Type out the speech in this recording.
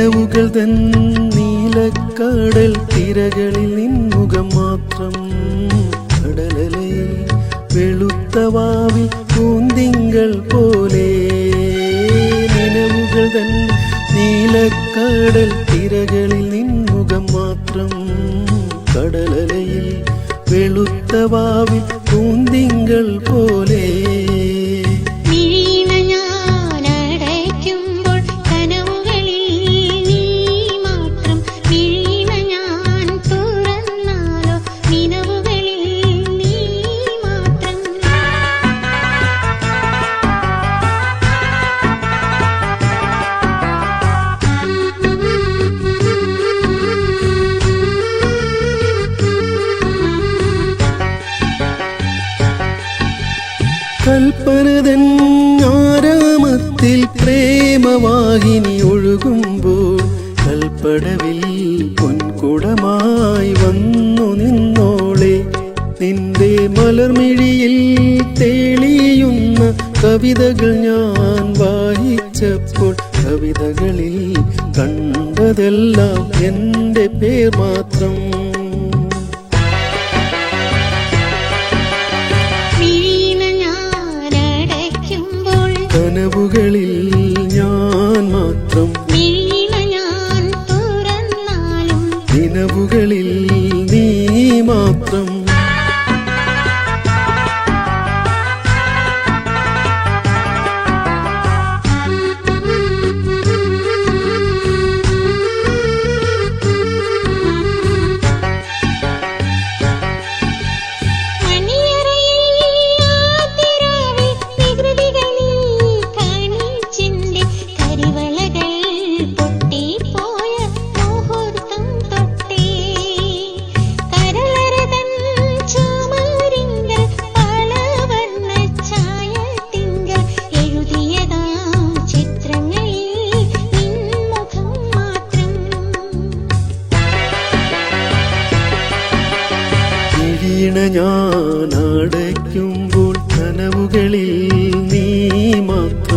നിനവുകൾ തൻ നീലക്കടൽ തിരകളിൽ നിൻമുഖം മാത്രം കടലലയിൽ വെളുത്ത വാവിൽ പൂന്തിങ്കൾ പോലെ നിനവുകൾ തൻ നീലക്കടൽ തിരകളിൽ നിൻമുഖം മാത്രം കടലലയിൽ വെളുത്ത വാവിൽ പൂന്തിങ്കൾ പോലെ കൽപ്പനതൻ ആരാമത്തിൽ പ്രേമവാഹിനി ഒഴുകുമ്പോൾ കൽപ്പടവിൽ പൊൻകുടമായി വന്നു നിന്നോളെ നിന്റെ മലർമിഴിയിൽ തെളിയുന്ന കവിതകൾ ഞാൻ വായിച്ചപ്പോൾ കവിതകളിൽ കണ്ടതെല്ലാം എൻ്റെ പേർ മാത്രം കനവുകളിൽ ഞാൻ മാത്രം ഞാൻ തുറന്നാലും നിനവുകളിൽ നീ മാത്രം ഞാൻ അടയ്ക്കുമ്പോൾ കനവുകളിൽ നീ മാത്രം